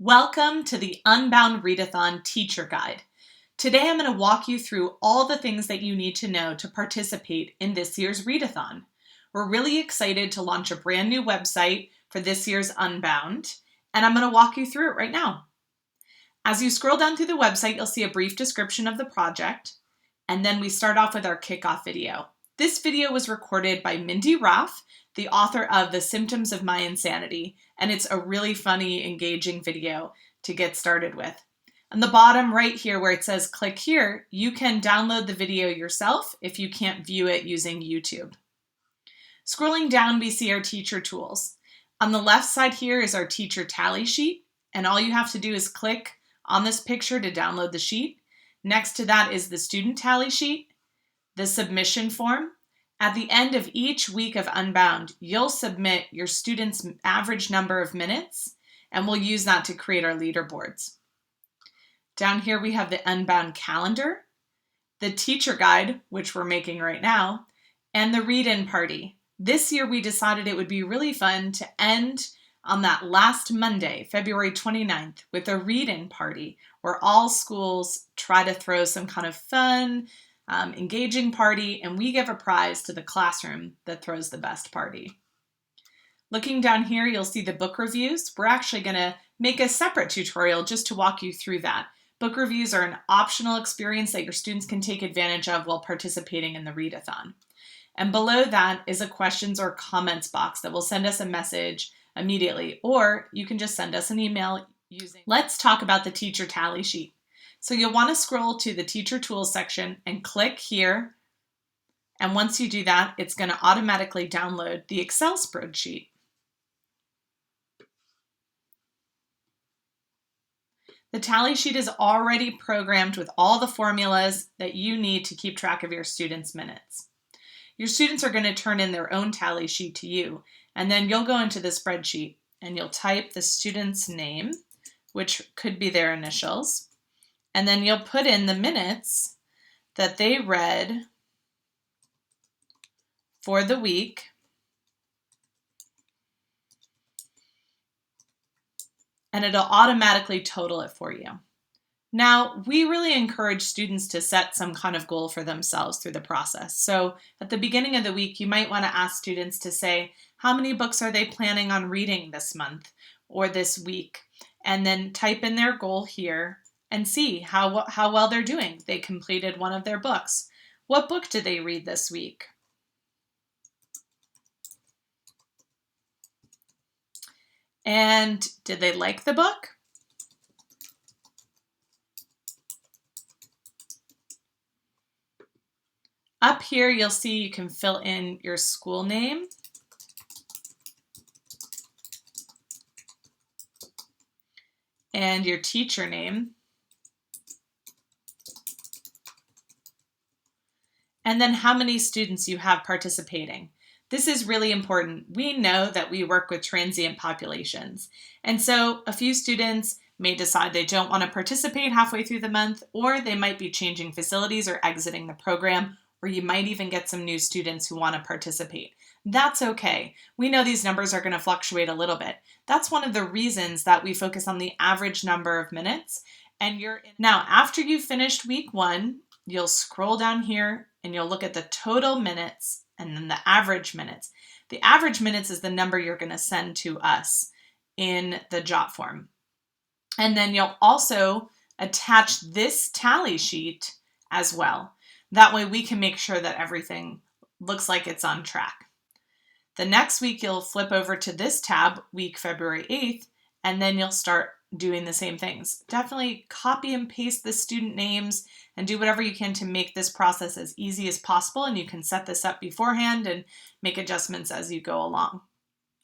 Welcome to the Unbound Readathon Teacher Guide. Today I'm going to walk you through all the things that you need to know to participate in this year's readathon. We're really excited to launch a brand new website for this year's Unbound, and I'm going to walk you through it right now. As you scroll down through the website, you'll see a brief description of the project, and then we start off with our kickoff video. This video was recorded by Mindy Roth, the author of The Symptoms of My Insanity, and it's a really funny, engaging video to get started with. On the bottom right here where it says click here, you can download the video yourself if you can't view it using YouTube. Scrolling down, we see our teacher tools. On the left side here is our teacher tally sheet, and all you have to do is click on this picture to download the sheet. Next to that is the student tally sheet, the submission form. At the end of each week of Unbound, you'll submit your students' average number of minutes, and we'll use that to create our leaderboards. Down here we have the Unbound calendar, the teacher guide, which we're making right now, and the read-in party. This year we decided it would be really fun to end on that last Monday, February 29th, with a read-in party where all schools try to throw some kind of fun, engaging party, and we give a prize to the classroom that throws the best party. Looking down here, you'll see the book reviews. We're actually going to make a separate tutorial just to walk you through that. Book reviews are an optional experience that your students can take advantage of while participating in the readathon. And below that is a questions or comments box that will send us a message immediately, or you can just send us an email using. Let's talk about the teacher tally sheet. So you'll want to scroll to the Teacher Tools section and click here. And once you do that, it's going to automatically download the Excel spreadsheet. The tally sheet is already programmed with all the formulas that you need to keep track of your students' minutes. Your students are going to turn in their own tally sheet to you, and then you'll go into the spreadsheet and you'll type the student's name, which could be their initials. And then you'll put in the minutes that they read for the week. And it'll automatically total it for you. Now, we really encourage students to set some kind of goal for themselves through the process. So at the beginning of the week, you might want to ask students to say, how many books are they planning on reading this month or this week? And then type in their goal here and see how well they're doing. They completed one of their books. What book did they read this week? And did they like the book? Up here, you'll see you can fill in your school name. And your teacher name. And then how many students you have participating. This is really important. We know that we work with transient populations. And so a few students may decide they don't want to participate halfway through the month, or they might be changing facilities or exiting the program, or you might even get some new students who want to participate. That's okay. We know these numbers are going to fluctuate a little bit. That's one of the reasons that we focus on the average number of minutes. Now, after you've finished week one, you'll scroll down here and you'll look at the total minutes and then the average minutes. The average minutes is the number you're going to send to us in the jot form. And then you'll also attach this tally sheet as well. That way we can make sure that everything looks like it's on track. The next week you'll flip over to this tab, week February 8th, and then you'll start doing the same things. Definitely copy and paste the student names and do whatever you can to make this process as easy as possible, and you can set this up beforehand and make adjustments as you go along.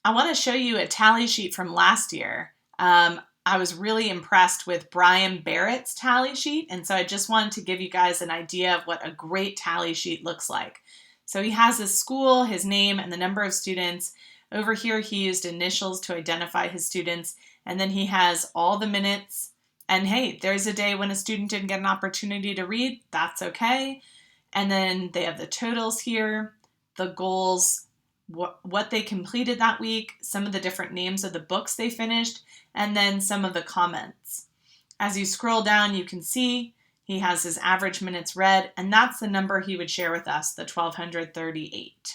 I want to show you a tally sheet from last year. I was really impressed with Brian Barrett's tally sheet, and so I just wanted to give you guys an idea of what a great tally sheet looks like. So he has his school, his name, and the number of students. Over here he used initials to identify his students, and then he has all the minutes. And hey, there's a day when a student didn't get an opportunity to read, that's okay. And then they have the totals here, the goals, what they completed that week, some of the different names of the books they finished, and then some of the comments. As you scroll down, you can see he has his average minutes read, and that's the number he would share with us, the 1,238.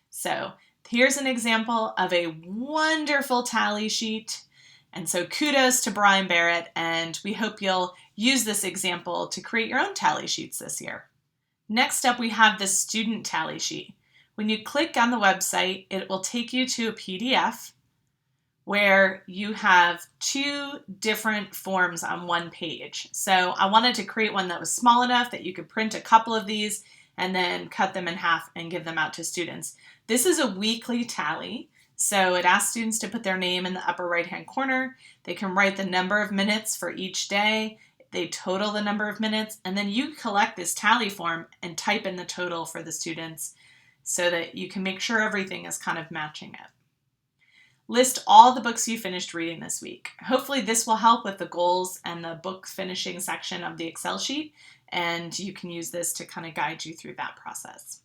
So here's an example of a wonderful tally sheet. And so kudos to Brian Barrett, and we hope you'll use this example to create your own tally sheets this year. Next up, we have the student tally sheet. When you click on the website, it will take you to a PDF where you have 2 different forms on one page. So I wanted to create one that was small enough that you could print a couple of these and then cut them in half and give them out to students. This is a weekly tally. So it asks students to put their name in the upper right-hand corner. They can write the number of minutes for each day. They total the number of minutes, and then you collect this tally form and type in the total for the students so that you can make sure everything is kind of matching it. List all the books you finished reading this week. Hopefully this will help with the goals and the book finishing section of the Excel sheet, and you can use this to kind of guide you through that process.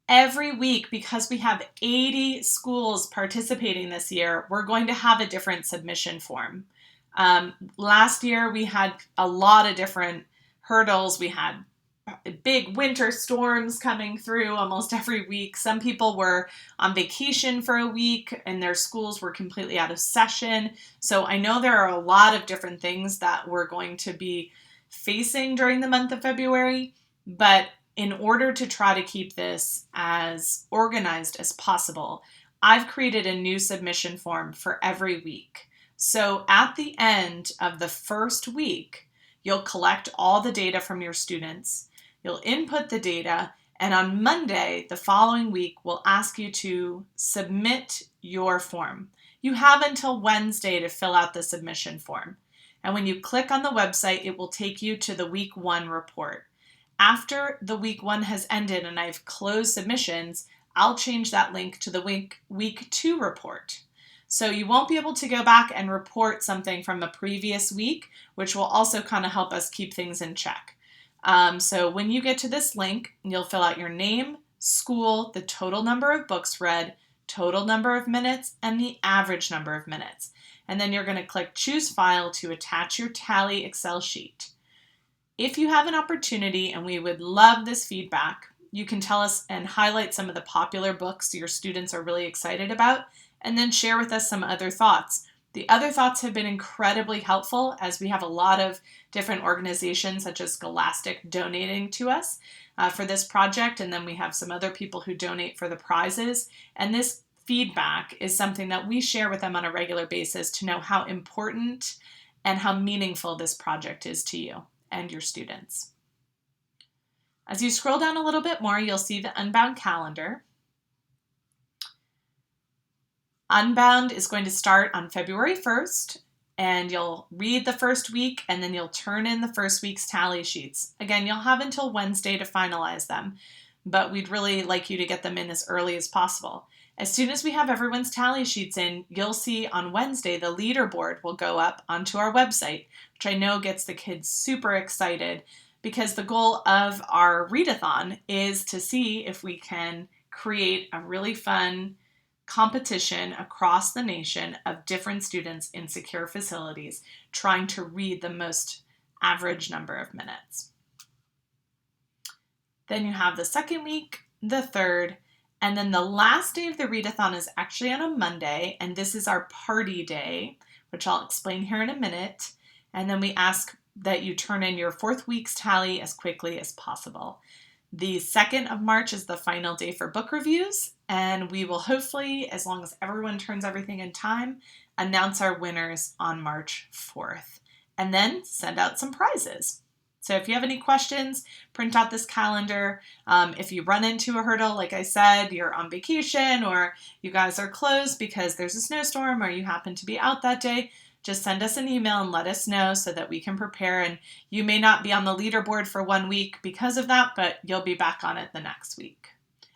Every week, because we have 80 schools participating this year, we're going to have a different submission form. Last year, we had a lot of different hurdles. We had big winter storms coming through almost every week. Some people were on vacation for a week and their schools were completely out of session. So I know there are a lot of different things that we're going to be facing during the month of February, but in order to try to keep this as organized as possible, I've created a new submission form for every week. So at the end of the first week, you'll collect all the data from your students, you'll input the data, and on Monday, the following week, we'll ask you to submit your form. You have until Wednesday to fill out the submission form. And when you click on the website, it will take you to the week 1 report. After the week 1 has ended and I've closed submissions, I'll change that link to the week 2 report. So you won't be able to go back and report something from a previous week, which will also kind of help us keep things in check. So when you get to this link, you'll fill out your name, school, the total number of books read, total number of minutes, and the average number of minutes. And then you're going to click Choose File to attach your tally Excel sheet. If you have an opportunity, and we would love this feedback, you can tell us and highlight some of the popular books your students are really excited about, and then share with us some other thoughts. The other thoughts have been incredibly helpful as we have a lot of different organizations such as Scholastic donating to us for this project, and then we have some other people who donate for the prizes. And this feedback is something that we share with them on a regular basis to know how important and how meaningful this project is to you and your students. As you scroll down a little bit more, you'll see the Unbound calendar. Unbound is going to start on February 1st, and you'll read the first week, and then you'll turn in the first week's tally sheets. Again, you'll have until Wednesday to finalize them, but we'd really like you to get them in as early as possible. As soon as we have everyone's tally sheets in, you'll see on Wednesday the leaderboard will go up onto our website, which I know gets the kids super excited because the goal of our readathon is to see if we can create a really fun competition across the nation of different students in secure facilities trying to read the most average number of minutes. Then you have the second week, the third, and then the last day of the readathon is actually on a Monday, and this is our party day, which I'll explain here in a minute. And then we ask that you turn in your fourth week's tally as quickly as possible. The 2nd of March is the final day for book reviews, and we will hopefully, as long as everyone turns everything in time, announce our winners on March 4th, and then send out some prizes. So if you have any questions, print out this calendar. If you run into a hurdle, like I said, you're on vacation or you guys are closed because there's a snowstorm or you happen to be out that day, just send us an email and let us know so that we can prepare. And you may not be on the leaderboard for 1 week because of that, but you'll be back on it the next week.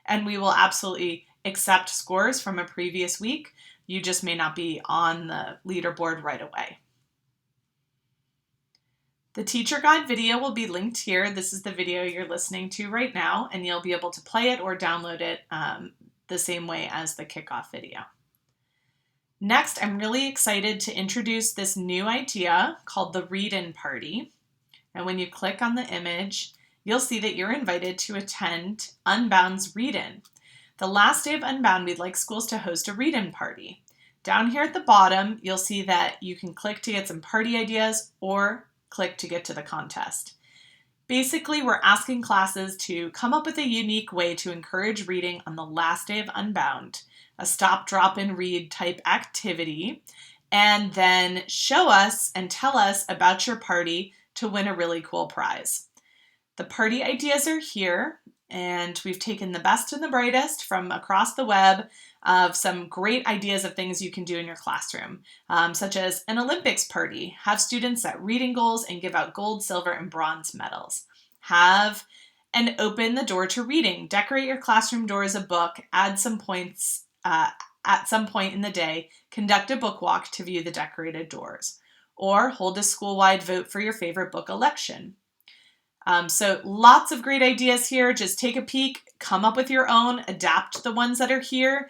And we will absolutely accept scores from a previous week. You just may not be on the leaderboard right away. The teacher guide video will be linked here. This is the video you're listening to right now, and you'll be able to play it or download it the same way as the kickoff video. Next, I'm really excited to introduce this new idea called the read-in party. And when you click on the image, you'll see that you're invited to attend Unbound's read-in. The last day of Unbound, we'd like schools to host a read-in party. Down here at the bottom, you'll see that you can click to get some party ideas or click to get to the contest. Basically, we're asking classes to come up with a unique way to encourage reading on the last day of Unbound, a stop, drop, and read type activity, and then show us and tell us about your party to win a really cool prize. The party ideas are here, and we've taken the best and the brightest from across the web of some great ideas of things you can do in your classroom, such as an Olympics party. Have students set reading goals and give out gold, silver, and bronze medals. Have an open the door to reading. Decorate your classroom door as a book. Add some points at some point in the day. Conduct a book walk to view the decorated doors. Or hold a school-wide vote for your favorite book election. So lots of great ideas here. Just take a peek, come up with your own, adapt the ones that are here.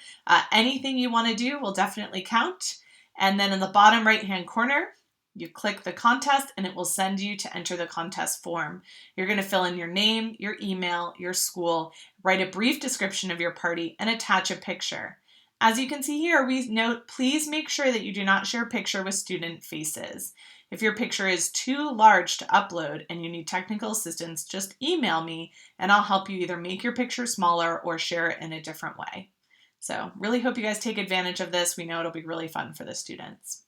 Anything you want to do will definitely count. And then in the bottom right-hand corner, you click the contest and it will send you to enter the contest form. You're going to fill in your name, your email, your school, write a brief description of your party, and attach a picture. As you can see here, we note, please make sure that you do not share a picture with student faces. If your picture is too large to upload and you need technical assistance, just email me and I'll help you either make your picture smaller or share it in a different way. So really hope you guys take advantage of this. We know it'll be really fun for the students.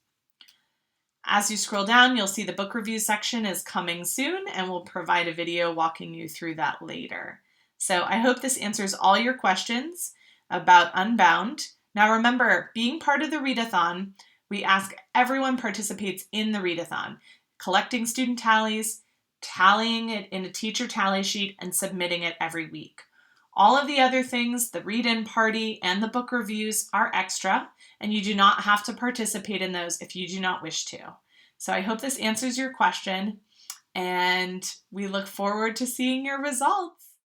As you scroll down, you'll see the book review section is coming soon, and we'll provide a video walking you through that later. So I hope this answers all your questions about Unbound. Now remember, being part of the readathon, we ask everyone participates in the readathon, collecting student tallies, tallying it in a teacher tally sheet, and submitting it every week. All of the other things, the read-in party and the book reviews, are extra, and you do not have to participate in those if you do not wish to. So I hope this answers your question, and we look forward to seeing your results.